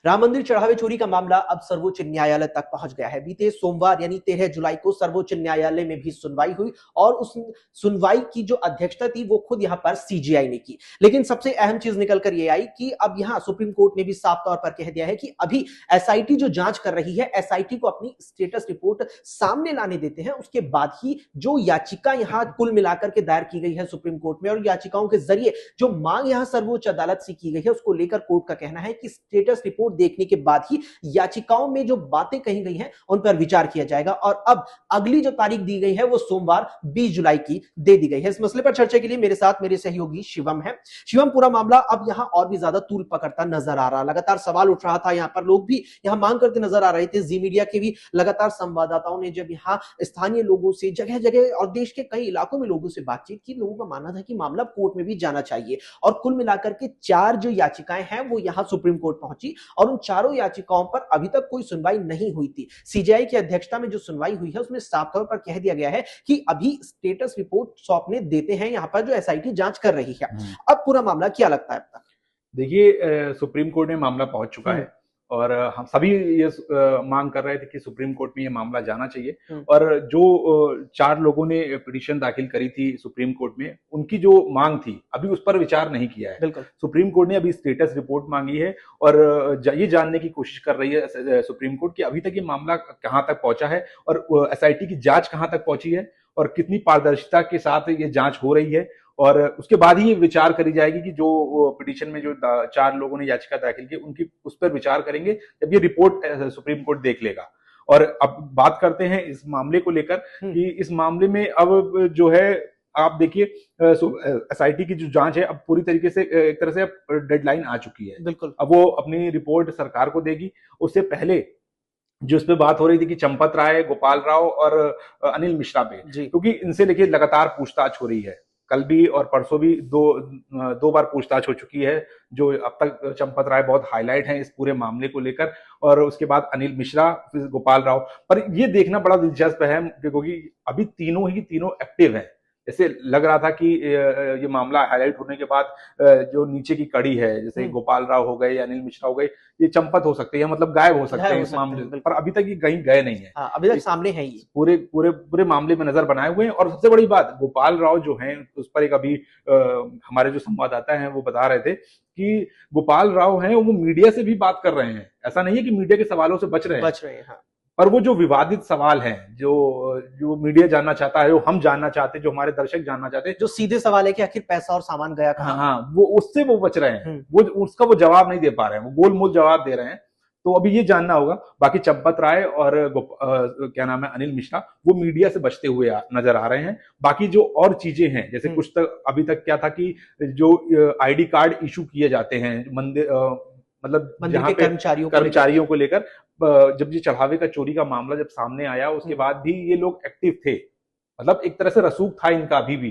राम मंदिर चढ़ावे चोरी का मामला अब सर्वोच्च न्यायालय तक पहुंच गया है। बीते सोमवार यानी 13 जुलाई को सर्वोच्च न्यायालय में भी सुनवाई हुई और उस सुनवाई की जो अध्यक्षता थी वो खुद यहां पर सीजीआई ने की। लेकिन सबसे अहम चीज निकल कर ये आई कि अब यहां सुप्रीम कोर्ट ने भी साफ तौर पर कह दिया है कि अभी एसआईटी जो जांच कर रही है, एसआईटी को अपनी स्टेटस रिपोर्ट सामने लाने देते हैं, उसके बाद ही जो याचिका यहां कुल मिलाकर के दायर की गई है सुप्रीम कोर्ट में और याचिकाओं के जरिए जो मांग यहां सर्वोच्च अदालत से की गई है उसको लेकर कोर्ट का कहना है कि स्टेटस रिपोर्ट देखने के बाद ही याचिकाओं में जो बातें कही गई हैं उन पर विचार किया जाएगा। और अब अगली जो तारीख दी गई है वो सोमवार 20 जुलाई की दे दी गई है। इस मसले पर चर्चा के लिए मेरे साथ मेरे सहयोगी शिवम है। शिवम, पूरा मामला अब यहां और भी ज्यादा तूल पकड़ता नजर आ रहा, लगातार सवाल उठ रहा था, यहां पर लोग भी यहां मांग करते नजर आ रहे थे। जी मीडिया के भी लगातार संवाददाताओं ने जब यहां स्थानीय लोगों से, जगह जगह और देश के कई इलाकों में लोगों से बातचीत की, लोगों का मानना था कि मामला कोर्ट में भी जाना चाहिए। और कुल मिलाकर के 4 जो याचिकाएं हैं वो यहां सुप्रीम कोर्ट पहुंची और उन चारों याचिकाओं पर अभी तक कोई सुनवाई नहीं हुई थी। सीजीआई की अध्यक्षता में जो सुनवाई हुई है उसमें साफ तौर पर कह दिया गया है कि अभी स्टेटस रिपोर्ट सौंपने देते हैं यहां पर जो एसआईटी जांच कर रही है। अब पूरा मामला क्या लगता है अब तक? देखिए, सुप्रीम कोर्ट में मामला पहुंच चुका है और हम सभी ये मांग कर रहे थे कि सुप्रीम कोर्ट में ये मामला जाना चाहिए। और जो 4 लोगों ने पिटीशन दाखिल करी थी सुप्रीम कोर्ट में, उनकी जो मांग थी अभी उस पर विचार नहीं किया है। सुप्रीम कोर्ट ने अभी स्टेटस रिपोर्ट मांगी है और ये जानने की कोशिश कर रही है सुप्रीम कोर्ट कि अभी तक ये मामला कहां तक पहुंचा है और एसआईटी की जांच कहां तक पहुंची है और कितनी पारदर्शिता के साथ ये जांच हो रही है। और उसके बाद ही ये विचार करी जाएगी कि जो पिटीशन में जो 4 लोगों ने याचिका दाखिल की उनकी उस पर विचार करेंगे जब ये रिपोर्ट सुप्रीम कोर्ट देख लेगा। और अब बात करते हैं इस मामले को लेकर कि इस मामले में अब जो है आप देखिए एसआईटी की जो जांच है अब पूरी तरीके से एक तरह से डेडलाइन आ चुकी है। बिल्कुल। अब वो अपनी रिपोर्ट सरकार को देगी। उससे पहले जो इस पे बात हो रही थी कि चंपत राय, गोपाल राव और अनिल मिश्रा पे, क्योंकि इनसे देखिए लगातार पूछताछ हो रही है। कल भी और परसों भी दो बार पूछताछ हो चुकी है। जो अब तक चंपत राय बहुत हाईलाइट हैं इस पूरे मामले को लेकर और उसके बाद अनिल मिश्रा, फिर गोपाल राव। पर ये देखना बड़ा दिलचस्प है क्योंकि अभी तीनों एक्टिव हैं। जैसे लग रहा था कि ये मामला हाईलाइट होने के बाद जो नीचे की कड़ी है, जैसे गोपाल राव हो गए, अनिल मिश्रा हो गए, ये चंपत हो सकते हैं, मतलब गायब हो सकते हैं इस मामले, पर अभी तक ये कहीं गए नहीं है। अभी तक सामने है ही, पूरे मामले में नजर बनाए हुए हैं। और सबसे बड़ी बात, गोपाल राव जो हैं उस पर एक अभी हमारे जो संवाददाता हैं वो बता रहे थे कि गोपाल राव हैं वो मीडिया से भी बात कर रहे हैं। ऐसा नहीं है कि मीडिया के सवालों से बच रहे हैं। हाँ। पर वो जो विवादित सवाल हैं, जो मीडिया जानना चाहता है, जो हम जानना चाहते हैं, जो हमारे दर्शक जानना चाहते हैं, जो सीधे सवाल है कि आखिर पैसा और सामान गया कहां, हाँ, वो उससे वो बच रहे हैं। वो उसका वो जवाब नहीं दे पा रहे हैं, वो गोलमोल जवाब दे रहे हैं। तो अभी ये जानना होगा। बाकी चंपत राय और क्या नाम है, अनिल मिश्रा, वो मीडिया से बचते हुए नजर आ रहे हैं। बाकी जो और चीजें हैं, जैसे कुछ तक अभी तक क्या था कि जो आईडी कार्ड इशू किए जाते हैं मंदिर, मतलब जहाँ पे कर्मचारियों को लेकर, जब ये चढ़ावे का चोरी का मामला जब सामने आया उसके बाद भी ये लोग एक्टिव थे, मतलब एक तरह से रसूख था इनका अभी भी।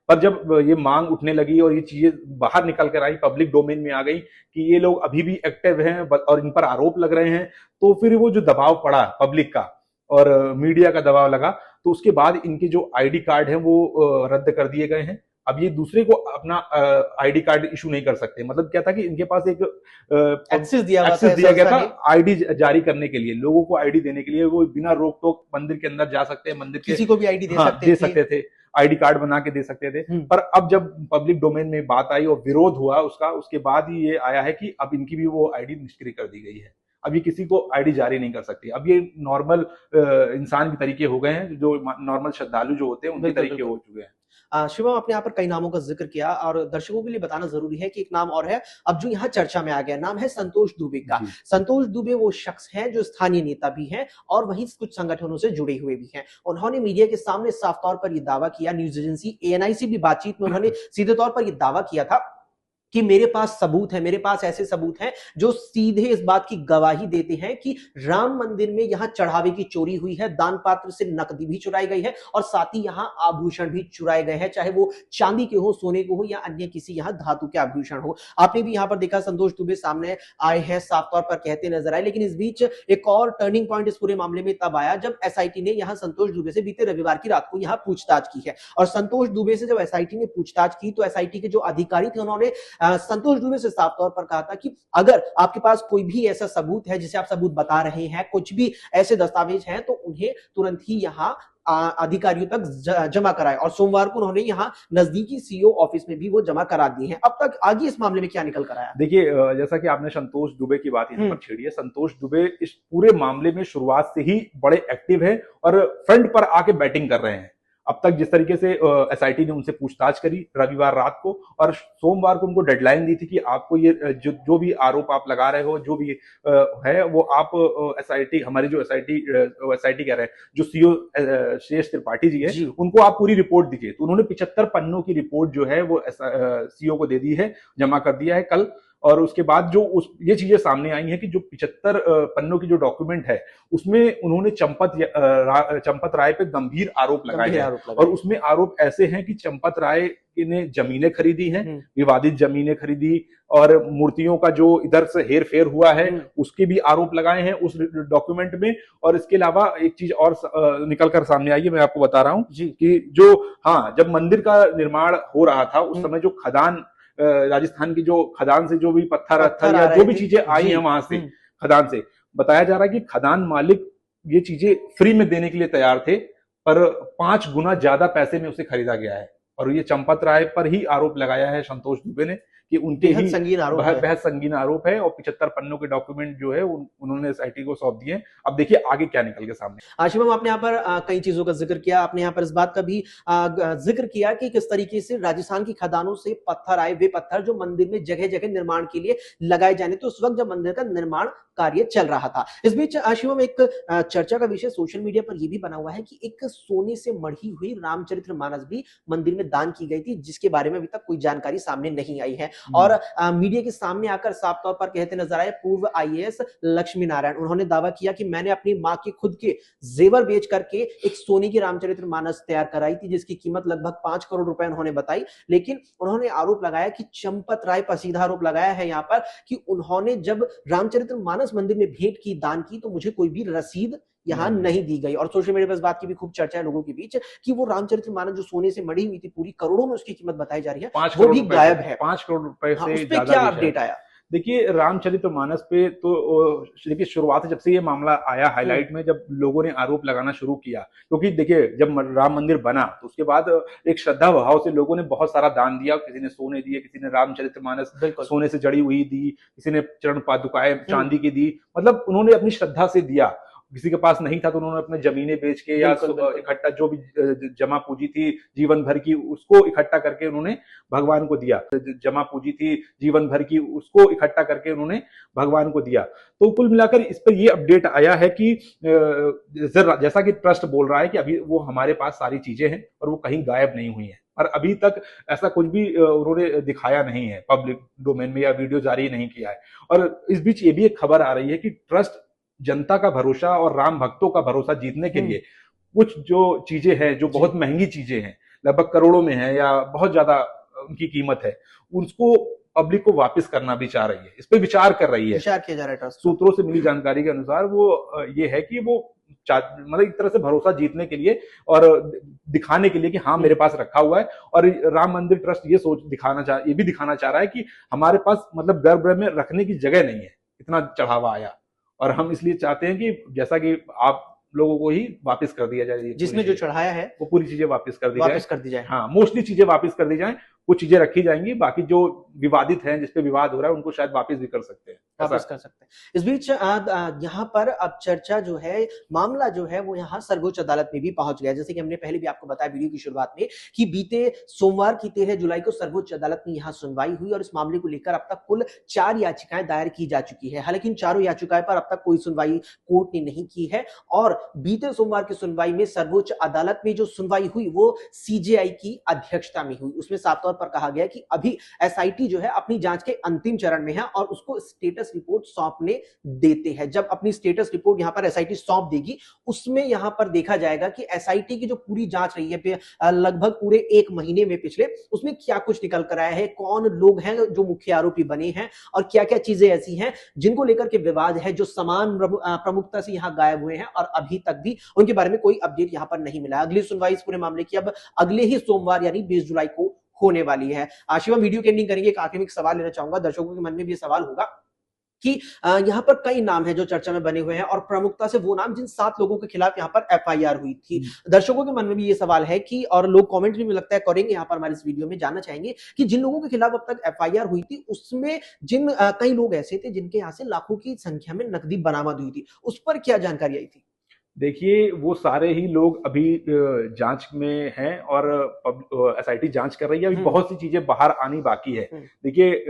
पर जब ये मांग उठने लगी और ये चीजें बाहर निकल कर आई, पब्लिक डोमेन में आ गई कि ये लोग अभी भी एक्टिव हैं और इन पर आरोप लग रहे हैं, तो फिर वो जो दबाव पड़ा पब्लिक का और मीडिया का दबाव लगा, तो उसके बाद इनके जो आईडी कार्ड हैं वो रद्द कर दिए गए हैं। अब ये दूसरे को अपना आईडी कार्ड इशू नहीं कर सकते। मतलब क्या था कि इनके पास एक एक्सेस दिया गया था आईडी जारी करने के लिए, लोगों को आईडी देने के लिए। वो बिना रोक टोक मंदिर के अंदर जा सकते हैं, मंदिर किसी को भी आईडी दे सकते थे, आईडी कार्ड बना के दे सकते थे। पर अब जब पब्लिक डोमेन में बात आई और विरोध हुआ उसका, उसके बाद ही ये आया है कि अब इनकी भी वो आईडी निष्क्रिय कर दी गई है। अब ये किसी को आईडी जारी नहीं कर सकती। अब ये नॉर्मल इंसान के तरीके हो गए हैं, जो नॉर्मल श्रद्धालु जो होते हैं उनके तरीके हो चुके हैं। शिवम, आपने यहाँ पर कई नामों का जिक्र किया और दर्शकों के लिए बताना जरूरी है कि एक नाम और है अब जो यहाँ चर्चा में आ गया, नाम है संतोष दुबे का। संतोष दुबे वो शख्स हैं जो स्थानीय नेता भी हैं और वहीं कुछ संगठनों से जुड़े हुए भी हैं। उन्होंने मीडिया के सामने साफ तौर पर यह दावा किया, न्यूज एजेंसी एएनआई से भी बातचीत में उन्होंने सीधे तौर पर यह दावा किया था कि मेरे पास सबूत है, मेरे पास ऐसे सबूत हैं जो सीधे इस बात की गवाही देते हैं कि राम मंदिर में यहां चढ़ावे की चोरी हुई है, दान पात्र से नकदी भी चुराई गई है और साथ ही यहां आभूषण भी चुराए गए हैं, चाहे वो चांदी के हो, सोने के हो या अन्य किसी यहां धातु के आभूषण हो। आपने भी यहां पर देखा संतोष दुबे सामने आए हैं, साफ तौर पर कहते नजर आए। लेकिन इस बीच एक और टर्निंग पॉइंट इस पूरे मामले में तब आया जब एसआईटी ने यहां संतोष दुबे से बीते रविवार की रात को यहां पूछताछ की है। और संतोष दुबे से जब एसआईटी ने पूछताछ की तो एसआईटी के जो अधिकारी थे उन्होंने संतोष दुबे से साफ तौर पर कहा था कि अगर आपके पास कोई भी ऐसा सबूत है जिसे आप सबूत बता रहे हैं, कुछ भी ऐसे दस्तावेज हैं, तो उन्हें तुरंत ही यहाँ अधिकारियों तक जमा कराए। और सोमवार को उन्होंने यहाँ नजदीकी सीईओ ऑफिस में भी वो जमा करा दिए हैं। अब तक आगे इस मामले में क्या निकल कर आया? देखिए, जैसा कि आपने संतोष दुबे की बात यहाँ पर छेड़ी है, संतोष दुबे इस पूरे मामले में शुरुआत से ही बड़े एक्टिव है और फ्रंट पर आके बैटिंग कर रहे हैं। अब तक जिस तरीके से एसआईटी ने उनसे पूछताछ करी रविवार रात को, और सोमवार को उनको डेडलाइन दी थी कि आपको ये जो भी आरोप आप लगा रहे हो, जो भी है वो आप एसआईटी, हमारी जो एसआईटी कह रहे हैं, जो सीईओ शेष त्रिपाठी जी है, उनको आप पूरी रिपोर्ट दीजिए। तो उन्होंने 75 पन्नों की रिपोर्ट जो है वो सीईओ को दे दी है, जमा कर दिया है कल। और उसके बाद जो ये चीजें सामने आई हैं कि जो 75 पन्नों की जो डॉक्यूमेंट है उसमें उन्होंने चंपत राय पे गंभीर आरोप लगाए हैं। और उसमें आरोप ऐसे हैं कि चंपत राय ने जमीनें खरीदी हैं, विवादित जमीनें खरीदी, और मूर्तियों का जो इधर से हेर फेर हुआ है उसके भी आरोप लगाए हैं उस डॉक्यूमेंट में। और इसके अलावा एक चीज और निकल कर सामने आई है, मैं आपको बता रहा हूँ कि जो जब मंदिर का निर्माण हो रहा था उस समय जो खदान, राजस्थान की जो खदान से जो भी पत्थर या जो भी चीजें आई हैं वहां से खदान से, बताया जा रहा है कि खदान मालिक ये चीजें फ्री में देने के लिए तैयार थे, पर 5 गुना ज्यादा पैसे में उसे खरीदा गया है। और ये चंपत राय पर ही आरोप लगाया है संतोष दुबे ने कि उनके ही बेहद संगीन आरोप है। और 75 पन्नों के डॉक्यूमेंट जो है उन्होंने एसआईटी को सौंप दिए। अब देखिए आगे क्या निकल के सामने। शिवम, आपने यहाँ पर कई चीजों का जिक्र किया। आपने यहाँ पर इस बात का भी जिक्र किया कि किस तरीके से राजस्थान की खदानों से पत्थर आए, वे पत्थर जो मंदिर में जगह जगह निर्माण के लिए लगाए जाने थे उस वक्त जब मंदिर का निर्माण कार्य चल रहा था। इस बीच शिवम, एक चर्चा का विषय सोशल मीडिया पर यह भी बना हुआ है कि एक सोने से मढ़ी हुई रामचरितमानस भी मंदिर में दान की गई थी, जिसके बारे में अभी तक कोई जानकारी सामने नहीं आई है। और मीडिया के सामने आकर साफ तौर पर कहते नजर आए पूर्व आईएएस लक्ष्मी नारायण। उन्होंने दावा किया कि मैंने अपनी मां के खुद के जेवर बेच करके एक सोने की रामचरितमानस तैयार कराई थी, जिसकी कीमत लगभग 5 करोड़ रुपए उन्होंने बताई। लेकिन उन्होंने आरोप लगाया कि चंपत राय पर सीधा आरोप लगाया है यहाँ पर कि उन्होंने जब रामचरितमानस मंदिर में भेंट की, दान की, तो मुझे कोई भी रसीद यहाँ नहीं दी गई। और सोशल मीडिया पर इस बात की भी खूब चर्चा है लोगों के बीच कि वो रामचरितमानस जो सोने से मढ़ी हुई थी, पूरी करोड़ों में उसकी कीमत बताई जा रही है, 5 वो भी गायब है। 5 करोड़ रुपए से उस पे क्या अपडेट आया? देखिए, रामचरितमानस पे तो देखिए शुरुआत जब से ये मामला आया हाईलाइट में, जब लोगों ने आरोप लगाना शुरू किया, क्योंकि देखिए जब राम मंदिर बना तो उसके बाद एक श्रद्धा भाव से लोगों ने बहुत सारा दान दिया। किसी ने सोने दिए, किसी ने रामचरितमानस सोने से जड़ी हुई दी, किसी ने चरण पादुकाएं चांदी की दी। मतलब उन्होंने अपनी श्रद्धा से दिया। किसी के पास नहीं था तो उन्होंने अपने जमीनें बेच के या इकट्ठा जो भी जमा पूंजी थी जीवन भर की, उसको इकट्ठा करके उन्होंने भगवान को दिया। जमा पूंजी थी जीवन भर की, उसको इकट्ठा करके उन्होंने भगवान को दिया। तो कुल मिलाकर इस पर ये अपडेट आया है कि जैसा कि ट्रस्ट बोल रहा है कि अभी वो हमारे पास सारी चीजें हैं और वो कहीं गायब नहीं हुई हैं। और अभी तक ऐसा कुछ भी उन्होंने दिखाया नहीं है पब्लिक डोमेन में या वीडियो जारी नहीं किया है। और इस बीच ये भी एक खबर आ रही है कि ट्रस्ट जनता का भरोसा और राम भक्तों का भरोसा जीतने के लिए कुछ जो चीजें हैं, जो बहुत महंगी चीजें हैं, लगभग करोड़ों में है या बहुत ज्यादा उनकी कीमत है, उसको पब्लिक को वापस करना भी चाह रही है। इस पे विचार कर रही है। विचार किया जा रहा है ट्रस्ट। सूत्रों से मिली जानकारी के अनुसार वो ये है कि वो मतलब एक तरह से भरोसा जीतने के लिए और दिखाने के लिए कि हाँ मेरे पास रखा हुआ है। और राम मंदिर ट्रस्ट ये भी दिखाना चाह रहा है कि हमारे पास मतलब गर्भगृह में रखने की जगह नहीं है, इतना चढ़ावा आया, और हम इसलिए चाहते हैं कि जैसा कि आप लोगों को ही वापस कर दिया जाए, जिसने जो चढ़ाया है वो पूरी चीजें वापस कर दी जाए। हाँ, मोस्टली चीजें वापस कर दी जाए, कुछ चीजें रखी जाएंगी, बाकी जो विवादित हैं, जिसपे विवाद हो रहा है, उनको शायद वापस भी कर सकते हैं, वापस कर सकते हैं। इस बीच यहाँ पर अब चर्चा जो है, मामला जो है वो यहाँ सर्वोच्च अदालत में भी पहुंच गया। जैसे कि हमने पहले भी आपको बताया वीडियो की शुरुआत में कि बीते सोमवार की 13 जुलाई को सर्वोच्च अदालत में यहाँ सुनवाई हुई और इस मामले को लेकर अब तक कुल 4 याचिकाएं दायर की जा चुकी है। हालांकि इन चारों याचिकाएं पर अब तक कोई सुनवाई कोर्ट ने नहीं की है। और बीते सोमवार की सुनवाई में सर्वोच्च अदालत में जो सुनवाई हुई वो सीजेआई की अध्यक्षता में हुई। उसमें साफ तौर पर कहा गया कि अभी एसआईटी जो है अपनी जांच के अंतिम चरण में है और उसको स्टेटस रिपोर्ट सौंपने देते हैं। जब अपनी स्टेटस रिपोर्ट यहां पर एसआईटी सौंप देगी, उसमें यहां पर देखा जाएगा कि एसआईटी की जो पूरी जांच रही है लगभग पूरे 1 महीने में पिछले, उसमें क्या कुछ निकल कर आया है, कौन लोग हैं जो मुख्य आरोपी बने हैं और क्या क्या चीजें ऐसी हैं जिनको लेकर के विवाद है, जो समान प्रमुखता से यहां गायब हुए हैं और अभी तक भी उनके बारे में कोई अपडेट यहां पर नहीं मिला। अगली सुनवाई इस पूरे मामले की अब अगले ही सोमवार यानी 20 जुलाई को होने वाली है। शिवम, वीडियो की एंडिंग करेंगे, एक आखिरी में एक सवाल लेना चाहूंगा, दर्शकों के मन में भी ये सवाल होगा कि यहाँ पर कई नाम हैं जो चर्चा में बने हुए हैं और प्रमुखता से वो नाम जिन 7 लोगों के खिलाफ यहाँ पर एफआईआर हुई थी। दर्शकों के मन में भी ये सवाल है कि, और लोग कमेंट भी लगता है करेंगे यहाँ पर हमारे इस वीडियो में, जानना चाहेंगे कि जिन लोगों के खिलाफ अब तक एफआईआर हुई थी उसमें जिन कई लोग ऐसे थे जिनके यहाँ से लाखों की संख्या में नकदी बरामद हुई थी, उस पर क्या जानकारी आई थी? देखिए, वो सारे ही लोग अभी जांच में हैं और एसआईटी जांच कर रही है। अभी बहुत सी चीजें बाहर आनी बाकी है। देखिए,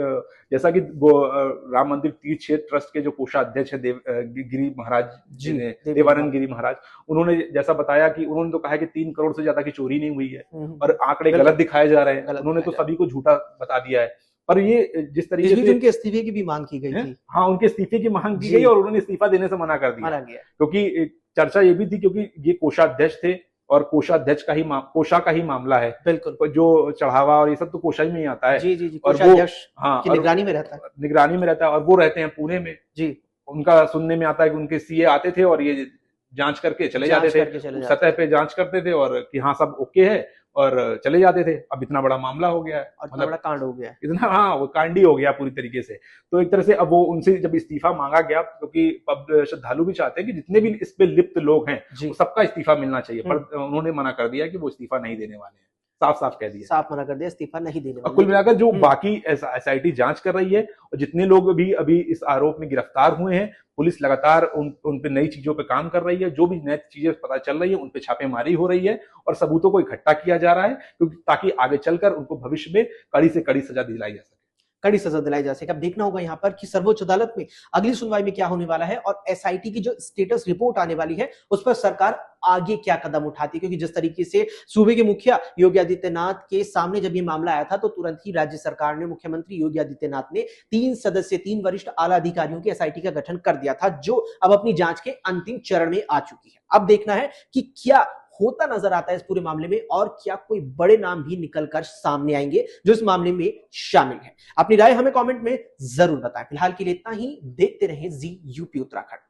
जैसा कि राम मंदिर तीर्थ क्षेत्र ट्रस्ट के जो कोषाध्यक्ष है गिरी महाराज जी ने, देवानंद गिरी महाराज, उन्होंने जैसा बताया कि उन्होंने तो कहा कि 3 करोड़ से ज्यादा की चोरी नहीं हुई है और आंकड़े गलत दिखाए जा रहे हैं। उन्होंने तो सभी को झूठा बता दिया है। पर ये जिस तरीके से उनके इस्तीफे की भी मांग की गई थी। हाँ, उनके इस्तीफे की मांग की गई और उन्होंने इस्तीफा देने से मना कर दिया, क्योंकि चर्चा ये भी थी क्योंकि ये कोषाध्यक्ष थे और कोषाध्यक्ष का ही कोषा का ही मामला है। बिल्कुल, जो चढ़ावा और ये सब तो कोषा में ही आता है। जी जी जी, और वो हाँ, निगरानी में रहता है, निगरानी में रहता है और वो रहते हैं पुणे में जी। उनका सुनने में आता है कि उनके सीए आते थे और ये जांच करके चले जाते थे, सतह पे जांच करते थे और कि हाँ सब ओके है और चले जाते थे। अब इतना बड़ा मामला हो गया है, मतलब बड़ा कांड हो गया है, इतना, हाँ, वो कांडी हो गया पूरी तरीके से। तो एक तरह से अब वो उनसे जब इस्तीफा मांगा गया, क्योंकि श्रद्धालु भी चाहते हैं कि जितने भी इस पे लिप्त लोग हैं सबका इस्तीफा मिलना चाहिए, पर उन्होंने मना कर दिया कि वो इस्तीफा नहीं देने वाले हैं। साफ साफ कह दिया, साफ मना कर दिया, इस्तीफा नहीं देने वाले। कुल मिलाकर जो बाकी एसआईटी जांच कर रही है और जितने लोग भी अभी इस आरोप में गिरफ्तार हुए हैं, पुलिस लगातार उन पे नई चीजों पे काम कर रही है। जो भी नई चीजें पता चल रही है उन पे छापेमारी हो रही है और सबूतों को इकट्ठा किया जा रहा है, क्योंकि ताकि आगे चलकर उनको भविष्य में कड़ी से कड़ी सजा दिलाई जा सके, कड़ी सजा दिलाई जा सके। अब देखना होगा यहाँ पर कि सर्वोच्च अदालत में अगली सुनवाई में क्या होने वाला है और एसआईटी की जो स्टेटस रिपोर्ट आने वाली है उस पर सरकार आगे क्या कदम उठाती है, क्योंकि जिस तरीके से सूबे के मुखिया योगी आदित्यनाथ के सामने जब ये मामला आया था तो तुरंत ही राज्य सरकार ने, मुख्यमंत्री योगी आदित्यनाथ ने 3 वरिष्ठ आला अधिकारियों की एसआईटी का गठन कर दिया था, जो अब अपनी जांच के अंतिम चरण में आ चुकी है। अब देखना है कि क्या होता नजर आता है इस पूरे मामले में और क्या कोई बड़े नाम भी निकलकर सामने आएंगे जो इस मामले में शामिल है। अपनी राय हमें कमेंट में जरूर बताएं। फिलहाल के लिए इतना ही, देखते रहें जी यूपी उत्तराखंड।